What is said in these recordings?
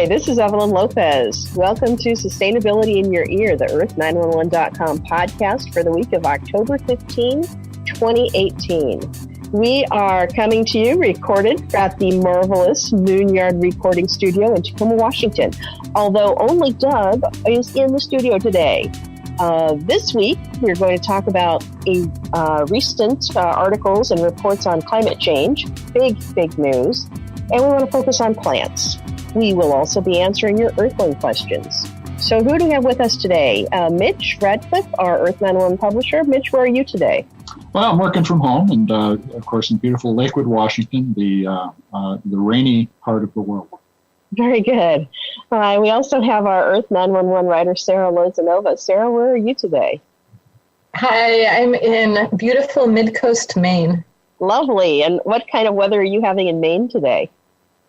Hi, this is Evelyn Lopez. Welcome to Sustainability in Your Ear, the Earth911.com podcast for the week of October 15, 2018. We are coming to you recorded at the marvelous Moonyard Recording Studio in Tacoma, Washington, although only Doug is in the studio today. This week, we're going to talk about recent articles and reports on climate change, big news, and we want to focus on plants. We will also be answering your Earthling questions. So who do we have with us today? Mitch Ratcliffe, our Earth911 publisher. Mitch, where are you today? Well, I'm working from home and, of course, in beautiful Lakewood, Washington, the rainy part of the world. Very good. We also have our Earth911 writer, Sarah Lozanova. Sarah, where are you today? Hi, I'm in beautiful Mid-Coast, Maine. Lovely. And what kind of weather are you having in Maine today?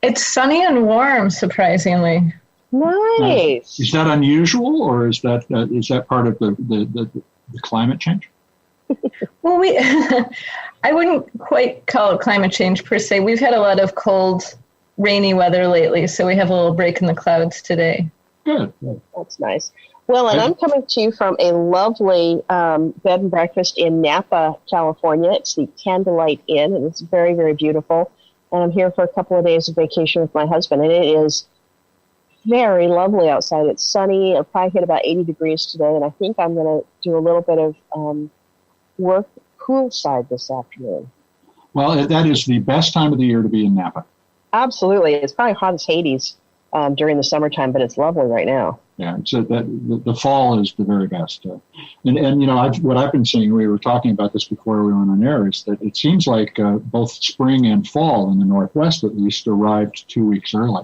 It's sunny and warm, surprisingly. Nice. Is that unusual, or is that part of the climate change? Well, I wouldn't quite call it climate change per se. We've had a lot of cold, rainy weather lately, so we have a little break in the clouds today. Good. That's nice. Well, and I'm coming to you from a lovely bed and breakfast in Napa, California. It's the Candlelight Inn, and it's very, very beautiful. And I'm here for a couple of days of vacation with my husband, and it is very lovely outside. It's sunny. It'll probably hit about 80 degrees today, and I think I'm going to do a little bit of work poolside this afternoon. Well, that is the best time of the year to be in Napa. Absolutely. It's probably hot as Hades during the summertime, but it's lovely right now. Yeah, so the fall is the very best. And you know, what I've been seeing, we were talking about this before we went on air, is that it seems like both spring and fall in the Northwest at least arrived 2 weeks early.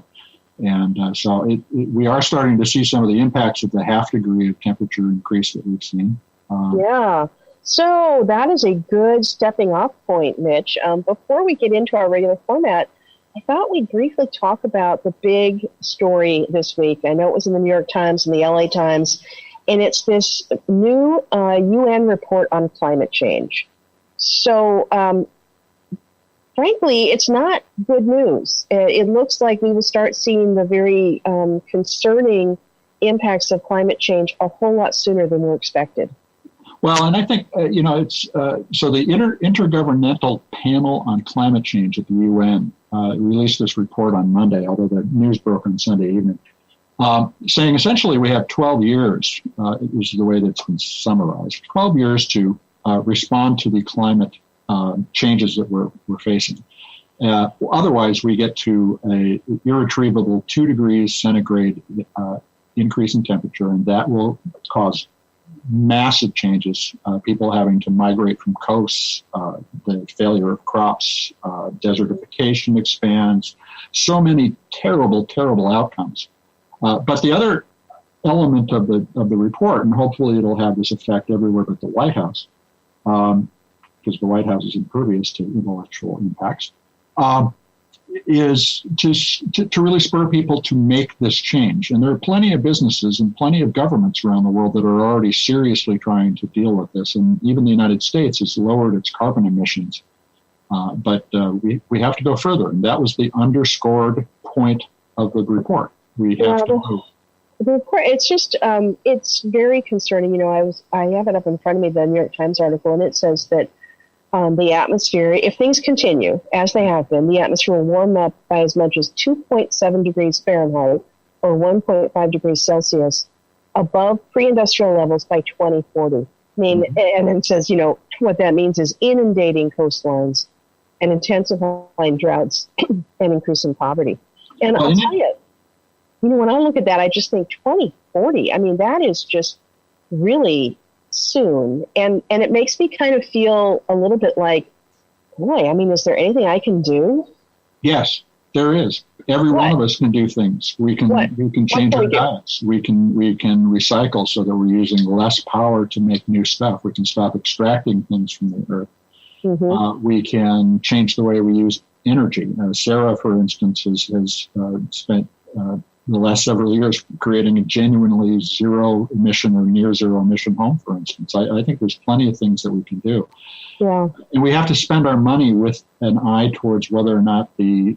And so we are starting to see some of the impacts of the half degree of temperature increase that we've seen. Yeah. So that is a good stepping off point, Mitch. Before we get into our regular format, I thought we'd briefly talk about the big story this week. I know it was in the New York Times and the LA Times, and it's this new UN report on climate change. So, frankly, it's not good news. It looks like we will start seeing the very concerning impacts of climate change a whole lot sooner than we expected. Well, and I think, it's so the Intergovernmental Panel on Climate Change at the UN released this report on Monday, although the news broke on Sunday evening, saying essentially we have 12 years, is the way that's been summarized, 12 years to respond to the climate changes that we're facing. Otherwise, we get to a irretrievable 2 degrees centigrade increase in temperature, and that will cause massive changes, people having to migrate from coasts, the failure of crops, desertification expands, so many terrible outcomes. But the other element of the report, and hopefully it'll have this effect everywhere but the White House, because the White House is impervious to intellectual impacts, is to really spur people to make this change. And there are plenty of businesses and plenty of governments around the world that are already seriously trying to deal with this. And even the United States has lowered its carbon emissions. But we have to go further. And that was the underscored point of the report. We have to move. The report, it's just, it's very concerning. You know, I have it up in front of me, the New York Times article, and it says that the atmosphere, if things continue as they have been, the atmosphere will warm up by as much as 2.7 degrees Fahrenheit or 1.5 degrees Celsius above pre-industrial levels by 2040. I mean, and it says, you know, what that means is inundating coastlines and intensifying droughts and increasing poverty. And I'll tell you, you know, when I look at that, I just think 2040. I mean, that is just really soon. And it makes me kind of feel a little bit like, boy, I mean, is there anything I can do? Yes, there is. Every one of us can do things. We can change our diets. We can recycle so that we're using less power to make new stuff. We can stop extracting things from the earth. Mm-hmm. We can change the way we use energy. Sarah, for instance, has spent the last several years, creating a genuinely zero emission or near zero emission home, for instance. I think there's plenty of things that we can do. Yeah. And we have to spend our money with an eye towards whether or not the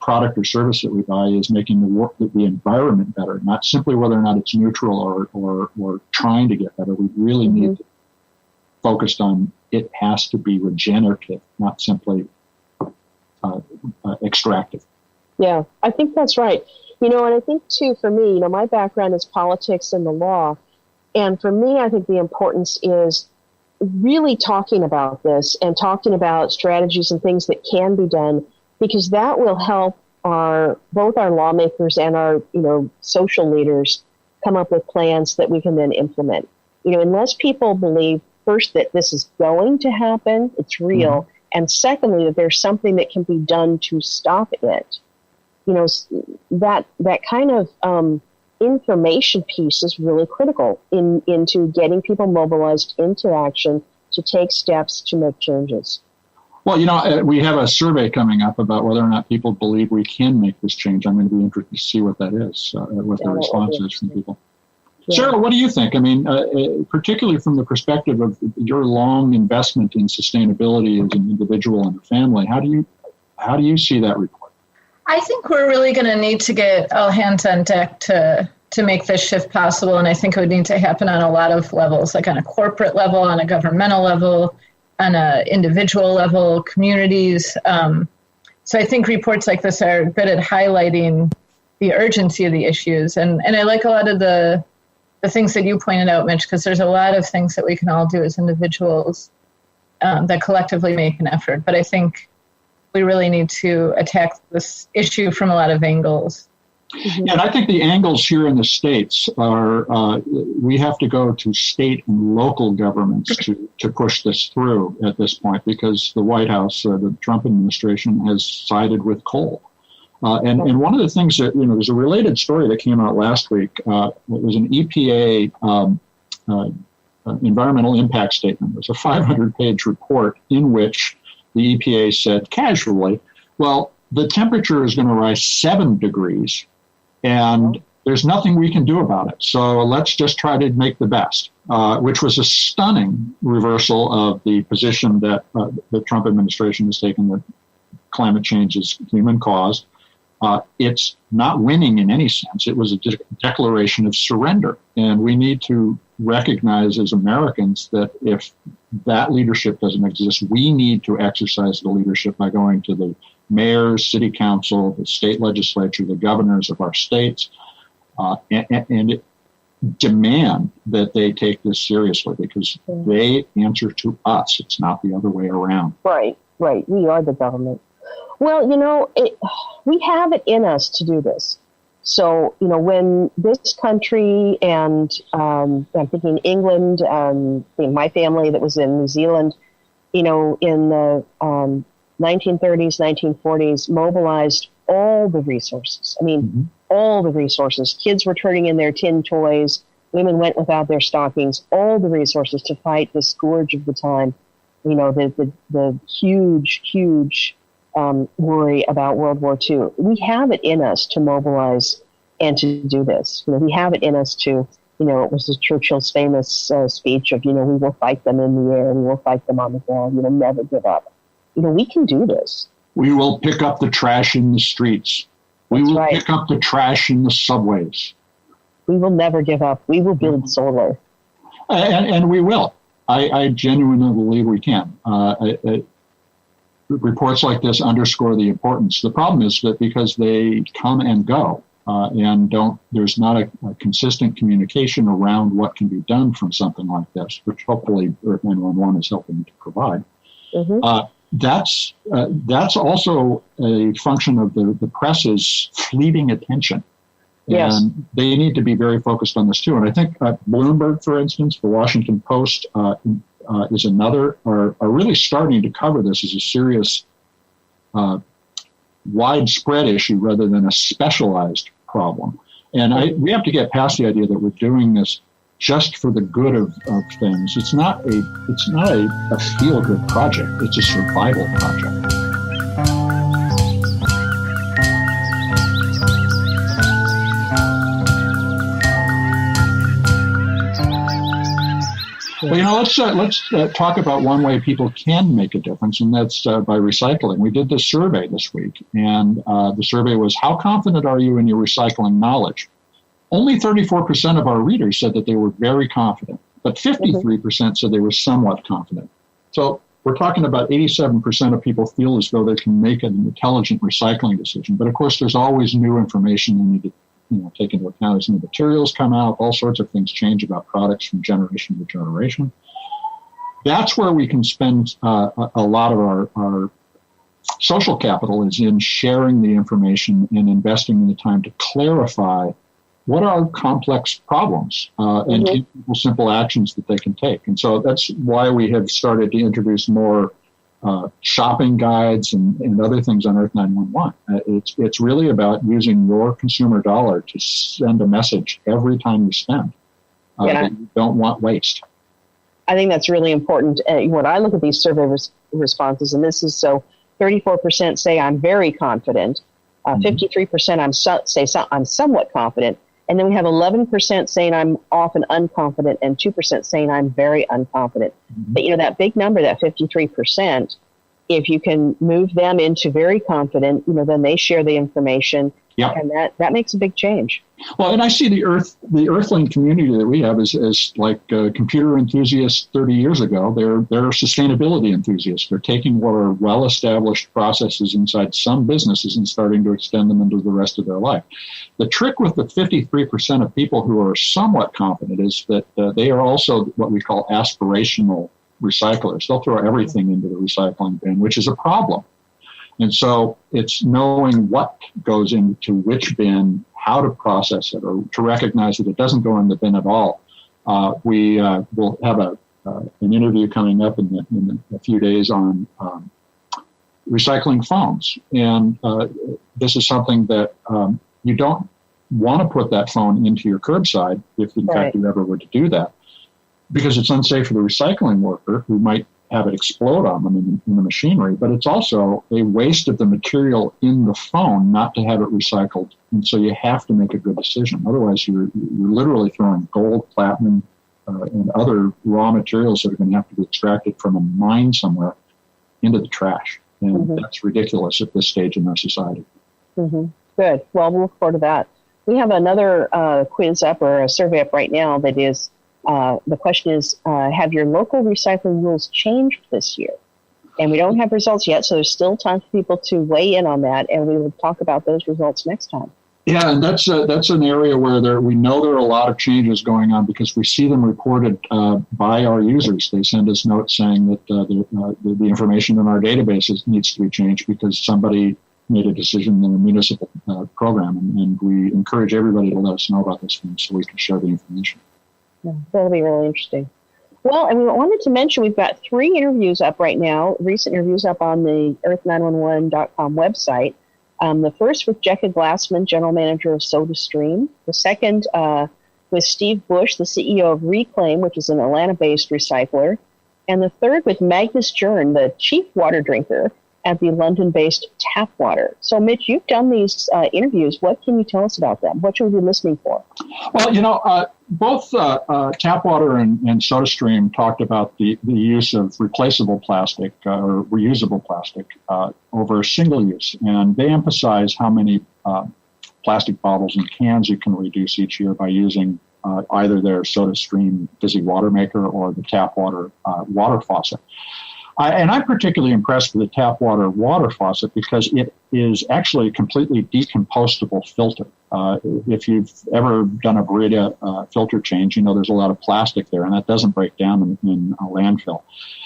product or service that we buy is making the environment better, not simply whether or not it's neutral or trying to get better. We really need to focus on it has to be regenerative, not simply extractive. Yeah, I think that's right. And I think, too, for me, my background is politics and the law. And for me, I think the importance is really talking about this and talking about strategies and things that can be done, because that will help both our lawmakers and our, social leaders come up with plans that we can then implement. Unless people believe, first, that this is going to happen, it's real, and secondly, that there's something that can be done to stop it. That kind of information piece is really critical into getting people mobilized into action to take steps to make changes. Well, we have a survey coming up about whether or not people believe we can make this change. I'm going to be interested to see what that is, what the response is from people. Yeah. Sarah, what do you think? I mean, particularly from the perspective of your long investment in sustainability as an individual and a family, how do you see that report? I think we're really going to need to get all hands on deck to make this shift possible. And I think it would need to happen on a lot of levels, like on a corporate level, on a governmental level, on an individual level, communities. So I think reports like this are good at highlighting the urgency of the issues. And I like a lot of the things that you pointed out, Mitch, because there's a lot of things that we can all do as individuals that collectively make an effort. But I think we really need to attack this issue from a lot of angles. Yeah, and I think the angles here in the States are, we have to go to state and local governments to push this through at this point, because the White House, the Trump administration, has sided with coal. And one of the things that, there's a related story that came out last week. It was an EPA environmental impact statement. It was a 500-page report in which the EPA said casually, well, the temperature is going to rise 7 degrees, and there's nothing we can do about it. So let's just try to make the best, which was a stunning reversal of the position that the Trump administration has taken, that climate change is human-caused. It's not winning in any sense. It was a declaration of surrender. And we need to recognize as Americans that if that leadership doesn't exist, we need to exercise the leadership by going to the mayors, city council, the state legislature, the governors of our states, and demand that they take this seriously, because they answer to us. It's not the other way around. Right. We are the government. Well, we have it in us to do this. So, when this country and I'm thinking England, my family that was in New Zealand, in the 1930s, 1940s, mobilized all the resources. I mean, all the resources. Kids were turning in their tin toys. Women went without their stockings. All the resources to fight the scourge of the time. The huge worry about World War II. We have it in us to mobilize and to do this. We have it in us to, it was Churchill's famous speech of, we will fight them in the air, we will fight them on the ground, never give up. We can do this. We will pick up the trash in the streets. We will pick up the trash in the subways. We will never give up. We will build solar. And we will. I genuinely believe we can. Reports like this underscore the importance. The problem is that because they come and go, and there's not a consistent communication around what can be done from something like this, which hopefully Earth911 is helping to provide. That's also a function of the press's fleeting attention. Yes. And they need to be very focused on this too. And I think Bloomberg, for instance, the Washington Post is another, are really starting to cover this as a serious, widespread issue rather than a specialized problem. And we have to get past the idea that we're doing this just for the good of things. It's not a feel-good project. It's a survival project. Well, let's talk about one way people can make a difference, and that's by recycling. We did this survey this week, and the survey was, how confident are you in your recycling knowledge? Only 34% of our readers said that they were very confident, but 53% said they were somewhat confident. So we're talking about 87% of people feel as though they can make an intelligent recycling decision. But of course, there's always new information they need to take into account as new materials come out. All sorts of things change about products from generation to generation. That's where we can spend a lot of our social capital, is in sharing the information and investing in the time to clarify what are complex problems and give people simple actions that they can take. And so that's why we have started to introduce more shopping guides and other things on Earth911. It's really about using your consumer dollar to send a message every time you spend that you don't want waste. I think that's really important. When I look at these survey responses, and this is so 34% say I'm very confident, 53% I'm somewhat confident, and then we have 11% saying I'm often unconfident and 2% saying I'm very unconfident. But, that big number, that 53%, if you can move them into very confident, then they share the information. Yep. And that makes a big change. Well, and I see the Earthling community that we have is like computer enthusiasts 30 years ago. They're sustainability enthusiasts. They're taking what are well-established processes inside some businesses and starting to extend them into the rest of their life. The trick with the 53% of people who are somewhat confident is that they are also what we call aspirational recyclers. They'll throw everything into the recycling bin, which is a problem. And so it's knowing what goes into which bin, how to process it, or to recognize that it doesn't go in the bin at all. We will have an interview coming up in a few days on recycling phones. And this is something that you don't want to put that phone into your curbside if, in fact, you ever were to do that, because it's unsafe for the recycling worker who might have it explode on them in the machinery, but it's also a waste of the material in the phone not to have it recycled. And so you have to make a good decision. Otherwise, you're literally throwing gold, platinum, and other raw materials that are going to have to be extracted from a mine somewhere into the trash. And that's ridiculous at this stage in our society. Good. Well, we'll look forward to that. We have another quiz up, or a survey up right now, that is, the question is, have your local recycling rules changed this year? And we don't have results yet, so there's still time for people to weigh in on that, and we will talk about those results next time. Yeah, and that's an area where we know there are a lot of changes going on because we see them reported by our users. They send us notes saying that the information in our databases needs to be changed because somebody made a decision in a municipal program, and we encourage everybody to let us know about those things so we can share the information. Yeah, that'll be really interesting. Well, and we wanted to mention we've got 3 interviews up right now, recent interviews up on the Earth911.com website. The first with Jekka Glassman, General Manager of SodaStream. The second with Steve Bush, the CEO of Reclaim, which is an Atlanta-based recycler. And the third with Magnus Jern, the chief water drinker at the London-based Tap Water. So, Mitch, you've done these interviews. What can you tell us about them? What should we be listening for? Well, both Tap Water and SodaStream talked about the use of replaceable plastic or reusable plastic over single use. And they emphasize how many plastic bottles and cans you can reduce each year by using either their SodaStream Fizzy Water Maker or the Tap Water water faucet. And I'm particularly impressed with the Tap water faucet because it is actually a completely decompostable filter. If you've ever done a Brita filter change, you know there's a lot of plastic there, and that doesn't break down in a landfill.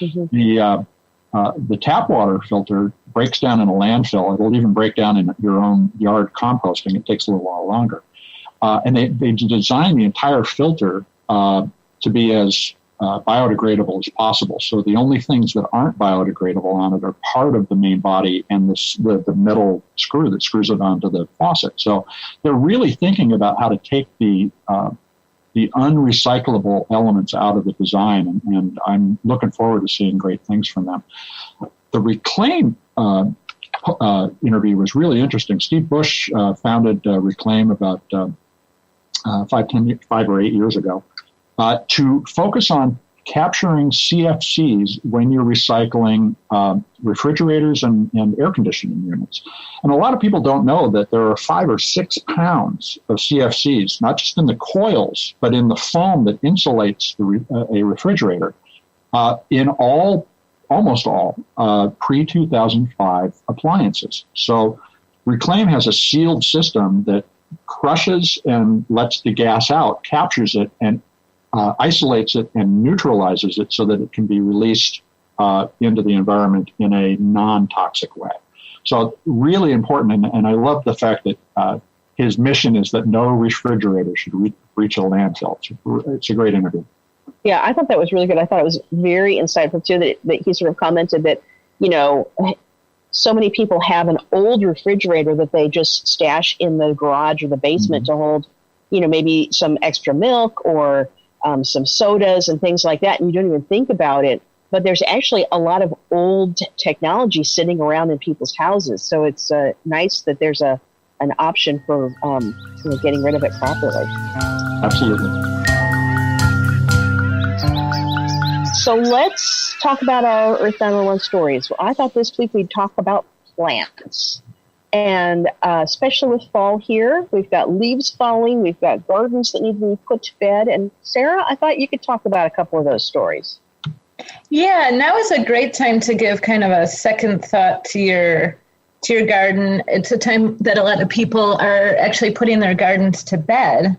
The Tap water filter breaks down in a landfill. It'll even break down in your own yard composting. It takes a little while longer. And they designed the entire filter to be as biodegradable as possible. So the only things that aren't biodegradable on it are part of the main body and the metal screw that screws it onto the faucet. So they're really thinking about how to take the unrecyclable elements out of the design, and I'm looking forward to seeing great things from them. The Reclaim interview was really interesting. Steve Bush founded Reclaim about 5 or 8 years ago. To focus on capturing CFCs when you're recycling refrigerators and air conditioning units. And a lot of people don't know that there are 5 or 6 pounds of CFCs, not just in the coils, but in the foam that insulates a refrigerator, in almost all pre-2005 appliances. So Reclaim has a sealed system that crushes and lets the gas out, captures it, and isolates it and neutralizes it so that it can be released into the environment in a non-toxic way. So really important, and I love the fact that his mission is that no refrigerator should reach a landfill. It's a great interview. Yeah, I thought that was really good. I thought it was very insightful, too, that he sort of commented that, so many people have an old refrigerator that they just stash in the garage or the basement to hold, maybe some extra milk or some sodas and things like that, and you don't even think about it. But there's actually a lot of old technology sitting around in people's houses. So it's nice that there's an option for getting rid of it properly. Absolutely. So let's talk about our Earth911 stories. Well, I thought this week we'd talk about plants. And especially with fall here, we've got leaves falling, we've got gardens that need to be put to bed. And Sarah, I thought you could talk about a couple of those stories. Yeah, now is a great time to give kind of a second thought to your garden. It's a time that a lot of people are actually putting their gardens to bed.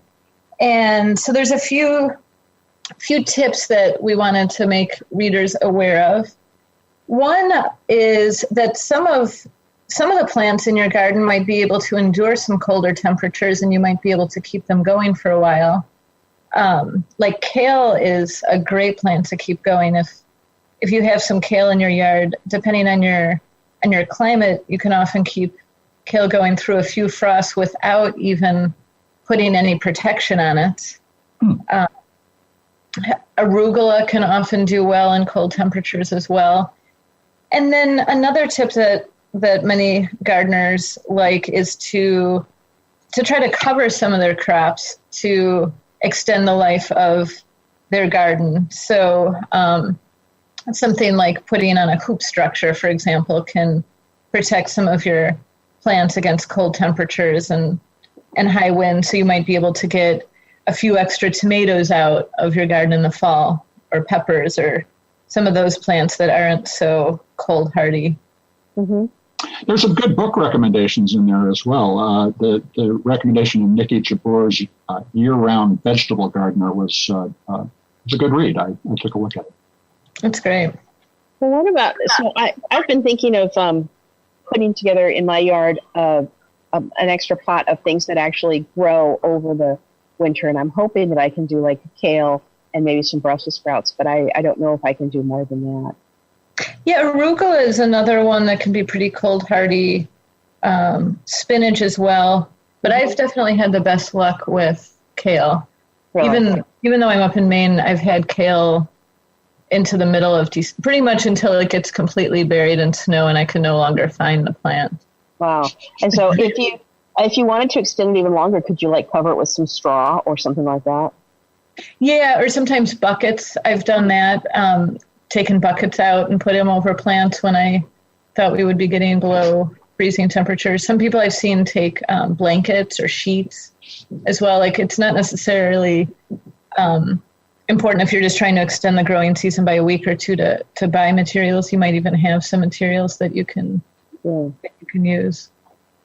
And so there's a few tips that we wanted to make readers aware of. One is that some of the plants in your garden might be able to endure some colder temperatures, and you might be able to keep them going for a while. Like kale is a great plant to keep going. If you have some kale in your yard, depending on your climate, you can often keep kale going through a few frosts without even putting any protection on it. Arugula can often do well in cold temperatures as well. And then another tip that many gardeners like is to try to cover some of their crops to extend the life of their garden. So something like putting on a hoop structure, for example, can protect some of your plants against cold temperatures and high winds. So you might be able to get a few extra tomatoes out of your garden in the fall, or peppers, or some of those plants that aren't so cold hardy. Mm-hmm. There's some good book recommendations in there as well. The recommendation of Nikki Jabour's Year-Round Vegetable Gardener was a good read. I took a look at it. That's great. Well, what about, so I've been thinking of putting together in my yard an extra pot of things that actually grow over the winter, and I'm hoping that I can do like kale and maybe some Brussels sprouts, but I don't know if I can do more than that. Yeah, arugula is another one that can be pretty cold hardy. Spinach as well, but I've definitely had the best luck with kale. Really? Even though I'm up in Maine, I've had kale into the middle of pretty much until it gets completely buried in snow and I can no longer find the plant. Wow. And so if you wanted to extend it even longer, could you like cover it with some straw or something like that? Yeah, or sometimes buckets. I've done that. Taken buckets out and put them over plants when I thought we would be getting below freezing temperatures. Some people I've seen take blankets or sheets as well. Like it's not necessarily important if you're just trying to extend the growing season by a week or two to buy materials. You might even have some materials that you can use.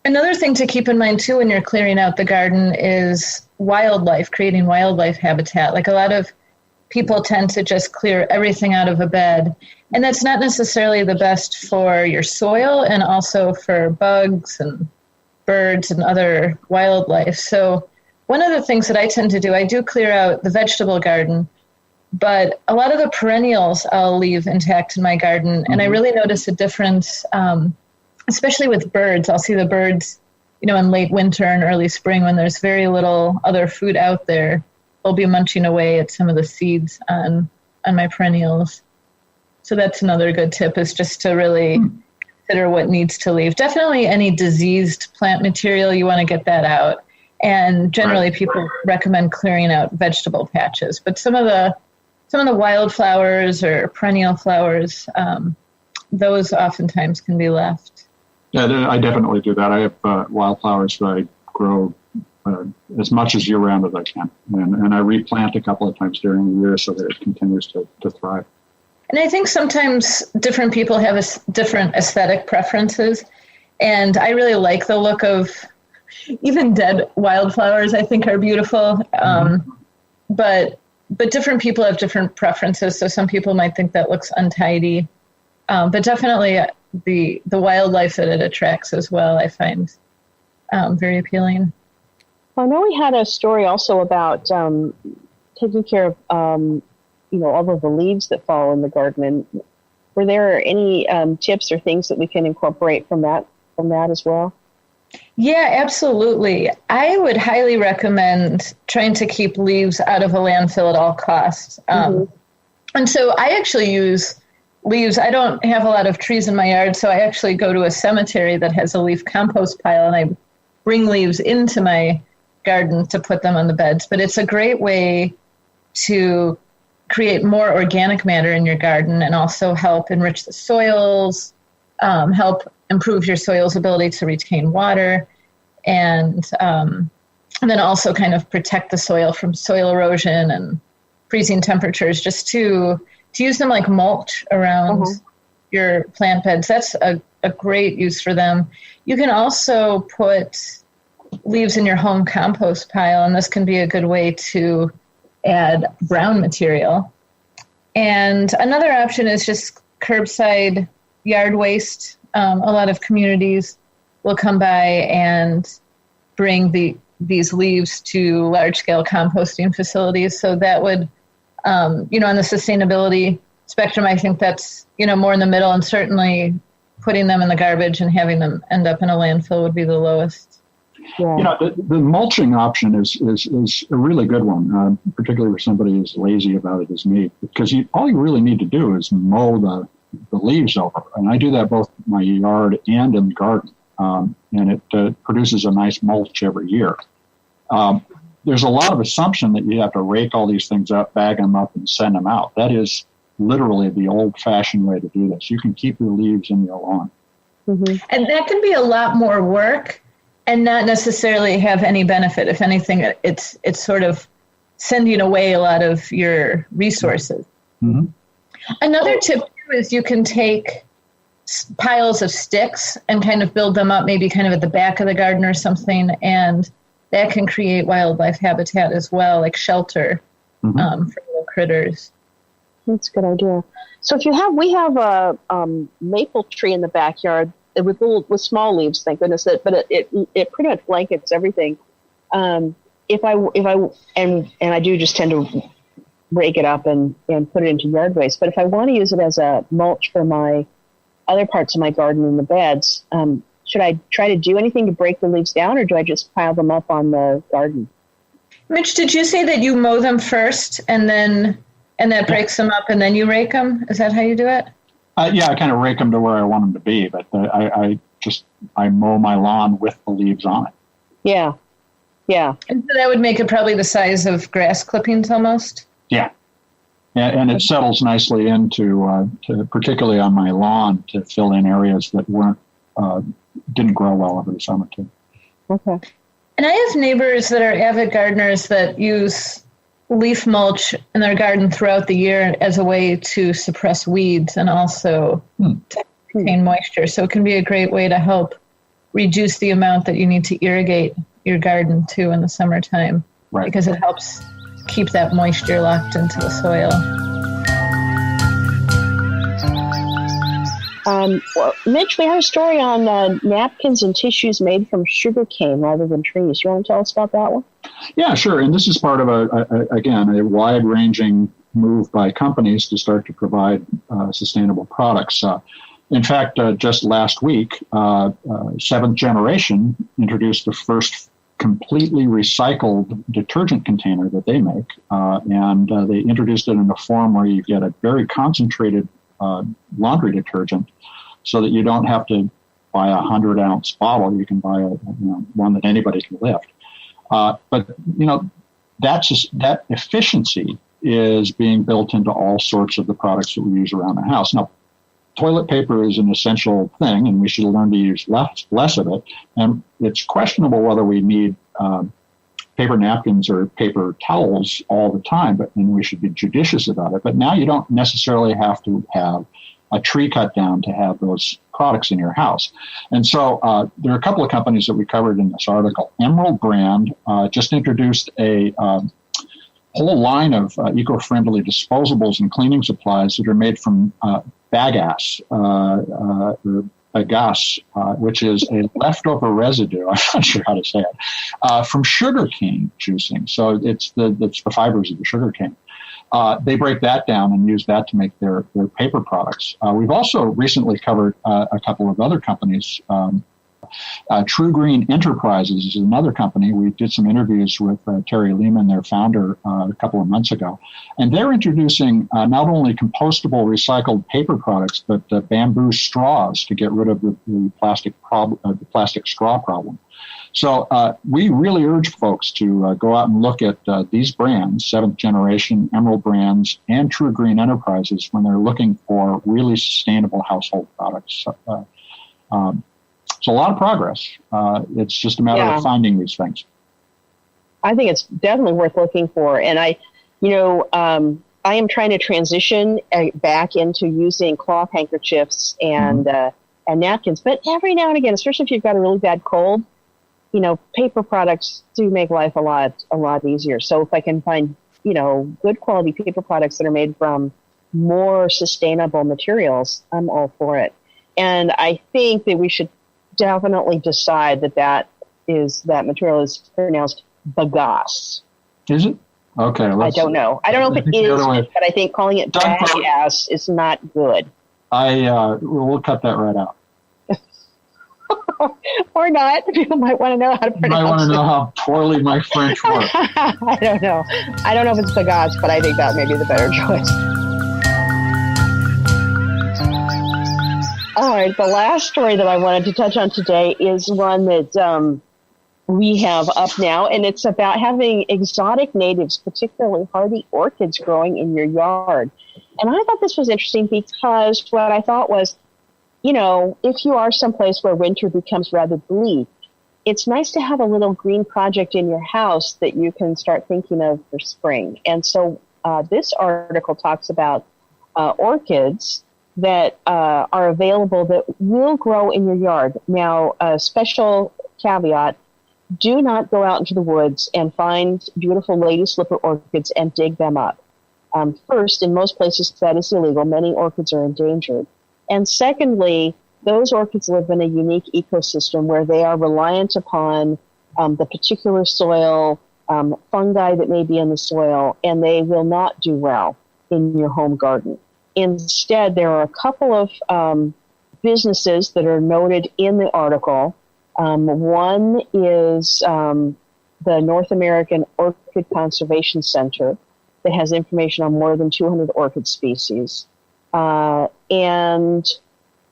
Another thing to keep in mind too when you're clearing out the garden is wildlife, creating wildlife habitat. Like a lot of people tend to just clear everything out of a bed, and that's not necessarily the best for your soil and also for bugs and birds and other wildlife. So one of the things that I tend to do, I do clear out the vegetable garden, but a lot of the perennials I'll leave intact in my garden, and I really notice a difference, especially with birds. I'll see the birds, in late winter and early spring when there's very little other food out there. They'll be munching away at some of the seeds on my perennials. So that's another good tip, is just to really consider what needs to leave. Definitely any diseased plant material, you want to get that out. And generally people recommend clearing out vegetable patches. But some of the some of the wildflowers or perennial flowers, those oftentimes can be left. Yeah, I definitely do that. I have wildflowers that I grow as much as year-round as I can. And I replant a couple of times during the year so that it continues to thrive. And I think sometimes different people have different aesthetic preferences. And I really like the look of even dead wildflowers, I think, are beautiful. But different people have different preferences. So some people might think that looks untidy. But definitely the wildlife that it attracts as well, I find very appealing. I know we had a story also about taking care of, all of the leaves that fall in the garden. And were there any tips or things that we can incorporate from that as well? Yeah, absolutely. I would highly recommend trying to keep leaves out of a landfill at all costs. And so I actually use leaves. I don't have a lot of trees in my yard, so I actually go to a cemetery that has a leaf compost pile, and I bring leaves into my garden to put them on the beds. But it's a great way to create more organic matter in your garden and also help enrich the soils, help improve your soil's ability to retain water, and then also kind of protect the soil from soil erosion and freezing temperatures, just to use them like mulch around your plant beds. That's a great use for them. You can also put leaves in your home compost pile, and this can be a good way to add brown material. And another option is just curbside yard waste. A lot of communities will come by and bring these leaves to large-scale composting facilities. So that would, on the sustainability spectrum, I think that's, more in the middle, and certainly putting them in the garbage and having them end up in a landfill would be the lowest. Yeah. The mulching option is a really good one, particularly for somebody who's lazy about it as me, because all you really need to do is mow the leaves over. And I do that both in my yard and in the garden, and it produces a nice mulch every year. There's a lot of assumption that you have to rake all these things up, bag them up, and send them out. That is literally the old-fashioned way to do this. You can keep your leaves in your lawn. And that can be a lot more work and not necessarily have any benefit. If anything, it's sort of sending away a lot of your resources. Another tip is you can take piles of sticks and kind of build them up, maybe kind of at the back of the garden or something, and that can create wildlife habitat as well, like shelter for little critters. That's a good idea. So we have a maple tree in the backyard with small leaves, thank goodness, but it pretty much blankets everything. If I do just tend to rake it up and put it into yard waste. But if I want to use it as a mulch for my other parts of my garden in the beds, should I try to do anything to break the leaves down, or do I just pile them up on the garden? Mitch, did you say that you mow them first and that breaks them up and then you rake them? Is that how you do it? I kind of rake them to where I want them to be, but I mow my lawn with the leaves on it. Yeah. And so that would make it probably the size of grass clippings almost? Yeah. And it settles nicely into, particularly on my lawn, to fill in areas that didn't grow well over the summer too. Okay. And I have neighbors that are avid gardeners that use leaf mulch in their garden throughout the year as a way to suppress weeds and also to contain moisture. So it can be a great way to help reduce the amount that you need to irrigate your garden too in the summertime, right? Because it helps keep that moisture locked into the soil. Well, Mitch, we have a story on napkins and tissues made from sugar cane rather than trees. You want to tell us about that one? Yeah, sure. And this is part of a wide-ranging move by companies to start to provide sustainable products. In fact, just last week, Seventh Generation introduced the first completely recycled detergent container that they make, and they introduced it in a form where you get a very concentrated laundry detergent, so that you don't have to buy a 100-ounce bottle. You can buy one that anybody can lift. But that efficiency is being built into all sorts of the products that we use around the house. Now, toilet paper is an essential thing, and we should learn to use less of it. And it's questionable whether we need paper napkins or paper towels all the time, and we should be judicious about it. But now you don't necessarily have to have a tree cut down to have those products in your house. And so there are a couple of companies that we covered in this article. Emerald brand just introduced a whole line of eco-friendly disposables and cleaning supplies that are made from bagasse, or bagasse, which is a leftover residue, I'm not sure how to say it, from sugarcane juicing. So it's the fibers of the sugarcane. They break that down and use that to make their paper products. We've also recently covered a couple of other companies. True Green Enterprises is another company. We did some interviews with Terry Lehman, their founder, a couple of months ago. And they're introducing not only compostable recycled paper products, but bamboo straws to get rid of the plastic straw problem. So we really urge folks to go out and look at these brands, 7th Generation, Emerald Brands, and True Green Enterprises when they're looking for really sustainable household products. It's a lot of progress. It's just a matter of finding these things. I think it's definitely worth looking for. And I am trying to transition back into using cloth handkerchiefs and napkins. But every now and again, especially if you've got a really bad cold, paper products do make life a lot easier. So if I can find, good quality paper products that are made from more sustainable materials, I'm all for it. And I think that we should definitely decide that material is pronounced bagasse. Is it? Okay. I don't know. I don't know if it is, but I think calling it bagasse is not good. We'll cut that right out. Or not. People might want to know how to pronounce it. You might want to know how poorly my French works. I don't know. I don't know if it's bagasse, but I think that may be the better choice. All right, the last story that I wanted to touch on today is one that we have up now, and it's about having exotic natives, particularly hardy orchids, growing in your yard. And I thought this was interesting because what I thought was, if you are someplace where winter becomes rather bleak, it's nice to have a little green project in your house that you can start thinking of for spring. And so this article talks about orchids that are available that will grow in your yard. Now, a special caveat, do not go out into the woods and find beautiful lady slipper orchids and dig them up. First, in most places that is illegal. Many orchids are endangered. And secondly, those orchids live in a unique ecosystem where they are reliant upon the particular soil, fungi that may be in the soil, and they will not do well in your home garden. Instead, there are a couple of businesses that are noted in the article. One is the North American Orchid Conservation Center that has information on more than 200 orchid species. And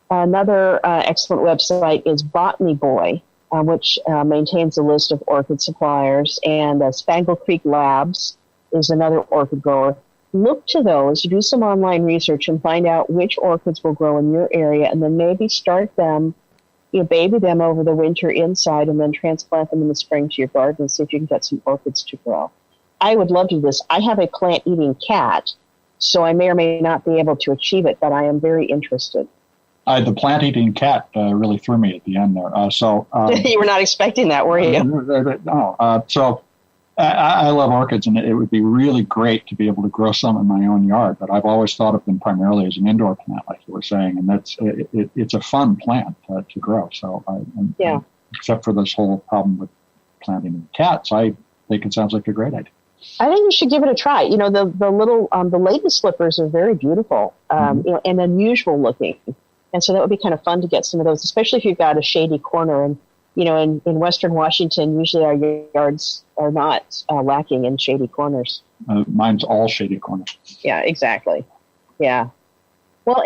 another excellent website is Botany Boy, which maintains a list of orchid suppliers. And Spangle Creek Labs is another orchid grower. Look to those, do some online research, and find out which orchids will grow in your area, and then maybe start them, baby them over the winter inside, and then transplant them in the spring to your garden and see if you can get some orchids to grow. I would love to do this. I have a plant-eating cat, so I may or may not be able to achieve it, but I am very interested. The plant-eating cat really threw me at the end there. You were not expecting that, were you? No. So I love orchids, and it would be really great to be able to grow some in my own yard. But I've always thought of them primarily as an indoor plant, like you were saying, and it's a fun plant to grow. So, except for this whole problem with planting cats, I think it sounds like a great idea. I think you should give it a try. The lady slippers are very beautiful, and unusual looking. And so that would be kind of fun to get some of those, especially if you've got a shady corner. And, in Western Washington, usually our yards are not lacking in shady corners. Mine's all shady corners. Yeah, exactly. Yeah. Well,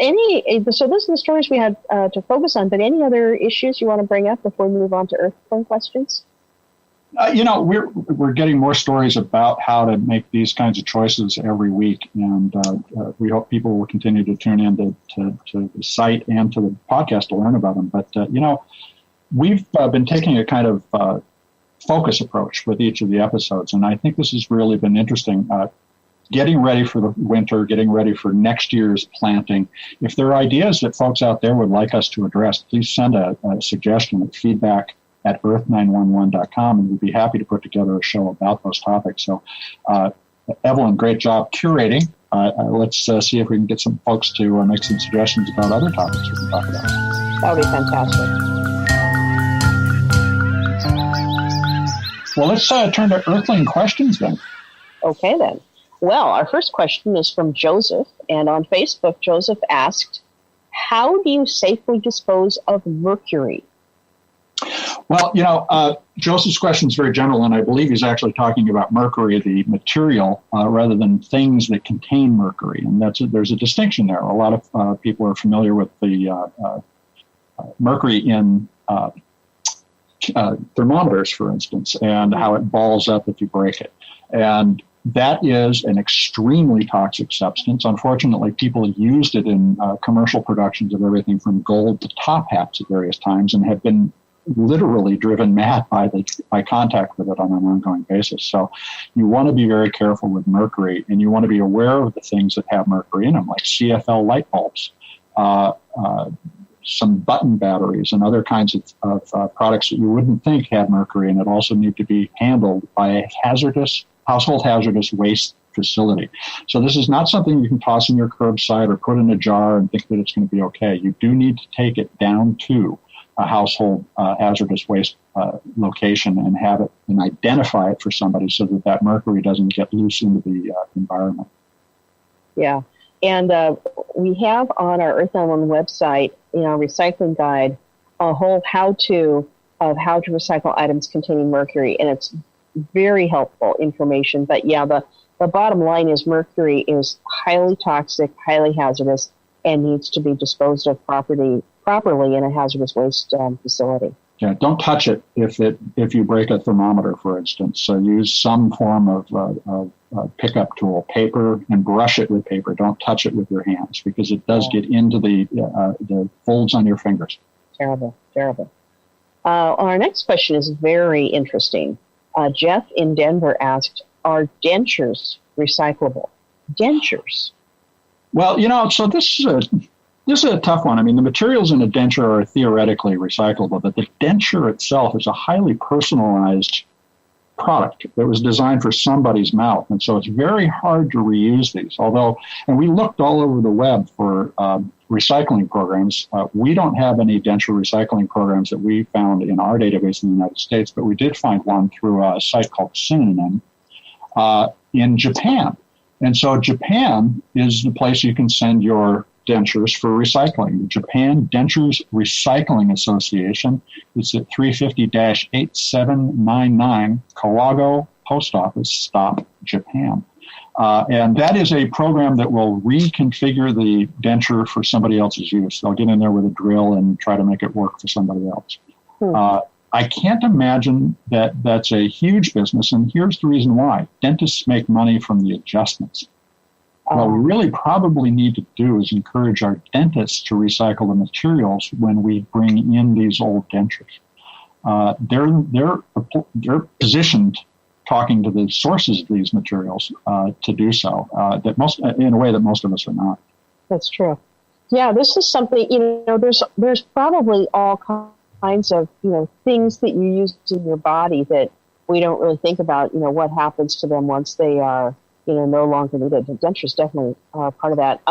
so those are the stories we had to focus on, but any other issues you want to bring up before we move on to Earthling Questions? We're getting more stories about how to make these kinds of choices every week, and we hope people will continue to tune in to the site and to the podcast to learn about them. But we've been taking a kind of focus approach with each of the episodes, and I think this has really been interesting. Getting ready for the winter, getting ready for next year's planting. If there are ideas that folks out there would like us to address, please send a suggestion at feedback@earth911.com, and we'd be happy to put together a show about those topics. So, Evelyn, great job curating. Let's see if we can get some folks to make some suggestions about other topics we can talk about. That would be fantastic. Well, let's turn to Earthling Questions then. Okay, then. Well, our first question is from Joseph, and on Facebook, Joseph asked, how do you safely dispose of mercury? Well, Joseph's question is very general, and I believe he's actually talking about mercury, the material, rather than things that contain mercury. And there's a distinction there. A lot of people are familiar with the mercury in thermometers, for instance, and how it balls up if you break it. And that is an extremely toxic substance. Unfortunately, people used it in commercial productions of everything from gold to top hats at various times and have been literally driven mad by contact with it on an ongoing basis. So you want to be very careful with mercury, and you want to be aware of the things that have mercury in them, like CFL light bulbs, some button batteries, and other kinds of products that you wouldn't think had mercury, and that also need to be handled by a household hazardous waste facility. So this is not something you can toss in your curbside or put in a jar and think that it's going to be okay. You do need to take it down to a household hazardous waste location and have it and identify it for somebody so that mercury doesn't get loose into the environment. Yeah. And we have on our Earth911 website, in our recycling guide, a whole how-to of how to recycle items containing mercury. And it's very helpful information. But yeah, the bottom line is mercury is highly toxic, highly hazardous, and needs to be disposed of properly in a hazardous waste facility. Yeah, don't touch it if you break a thermometer, for instance. So use some form of pickup tool, paper, and brush it with paper. Don't touch it with your hands because it does get into the folds on your fingers. Terrible, terrible. Our next question is very interesting. Jeff in Denver asked, are dentures recyclable? Dentures? Well, so this is a tough one. I mean, the materials in a denture are theoretically recyclable, but the denture itself is a highly personalized product that was designed for somebody's mouth. And so it's very hard to reuse these. And we looked all over the web for recycling programs. We don't have any denture recycling programs that we found in our database in the United States, but we did find one through a site called Synonym in Japan. And so Japan is the place you can send your dentures for recycling. The Japan Dentures Recycling Association is at 350-8799 Kawagoe Post Office, Stop, Japan. And that is a program that will reconfigure the denture for somebody else's use. They'll get in there with a drill and try to make it work for somebody else. I can't imagine that that's a huge business, and here's the reason why. Dentists make money from the adjustments. What we really probably need to do is encourage our dentists to recycle the materials when we bring in these old dentures. They're positioned, talking to the sources of these materials, to do so. In a way that most of us are not. That's true. Yeah, this is something. There's probably all kinds of things that you use in your body that we don't really think about. What happens to them once they are no longer needed. The dentures definitely are part of that.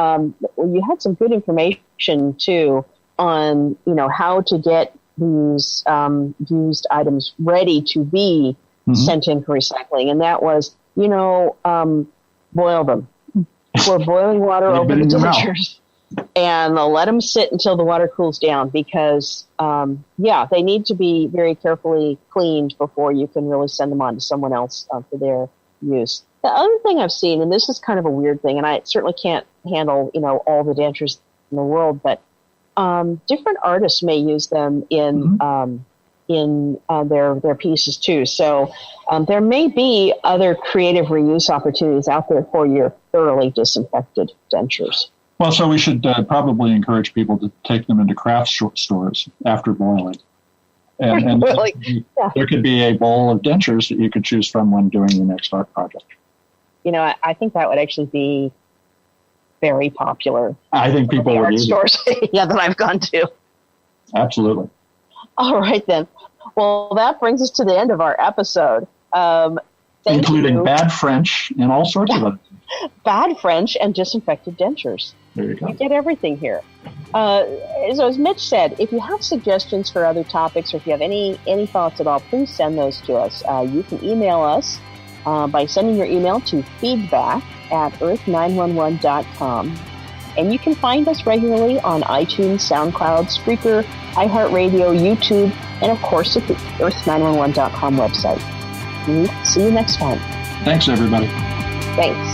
You had some good information too on how to get these used items ready to be sent in for recycling, and that was boil them. Pour boiling water over the dentures and let them sit until the water cools down because they need to be very carefully cleaned before you can really send them on to someone else for their use. The other thing I've seen, and this is kind of a weird thing, and I certainly can't handle, all the dentures in the world, but different artists may use them in in their pieces too. So there may be other creative reuse opportunities out there for your thoroughly disinfected dentures. Well, so we should probably encourage people to take them into craft stores after boiling. And Really? There could be a bowl of dentures that you could choose from when doing your next art project. You know, I think that would actually be very popular. I think people would use stores, that I've gone to. Absolutely. All right, then. Well, that brings us to the end of our episode. Including bad French and all sorts of other things. Bad French and disinfected dentures. There you go. You get everything here. So as Mitch said, if you have suggestions for other topics or if you have any thoughts at all, please send those to us. You can email us by sending your email to feedback@earth911.com. And you can find us regularly on iTunes, SoundCloud, Spreaker, iHeartRadio, YouTube, and of course at the earth911.com website. See you next time. Thanks, everybody. Thanks.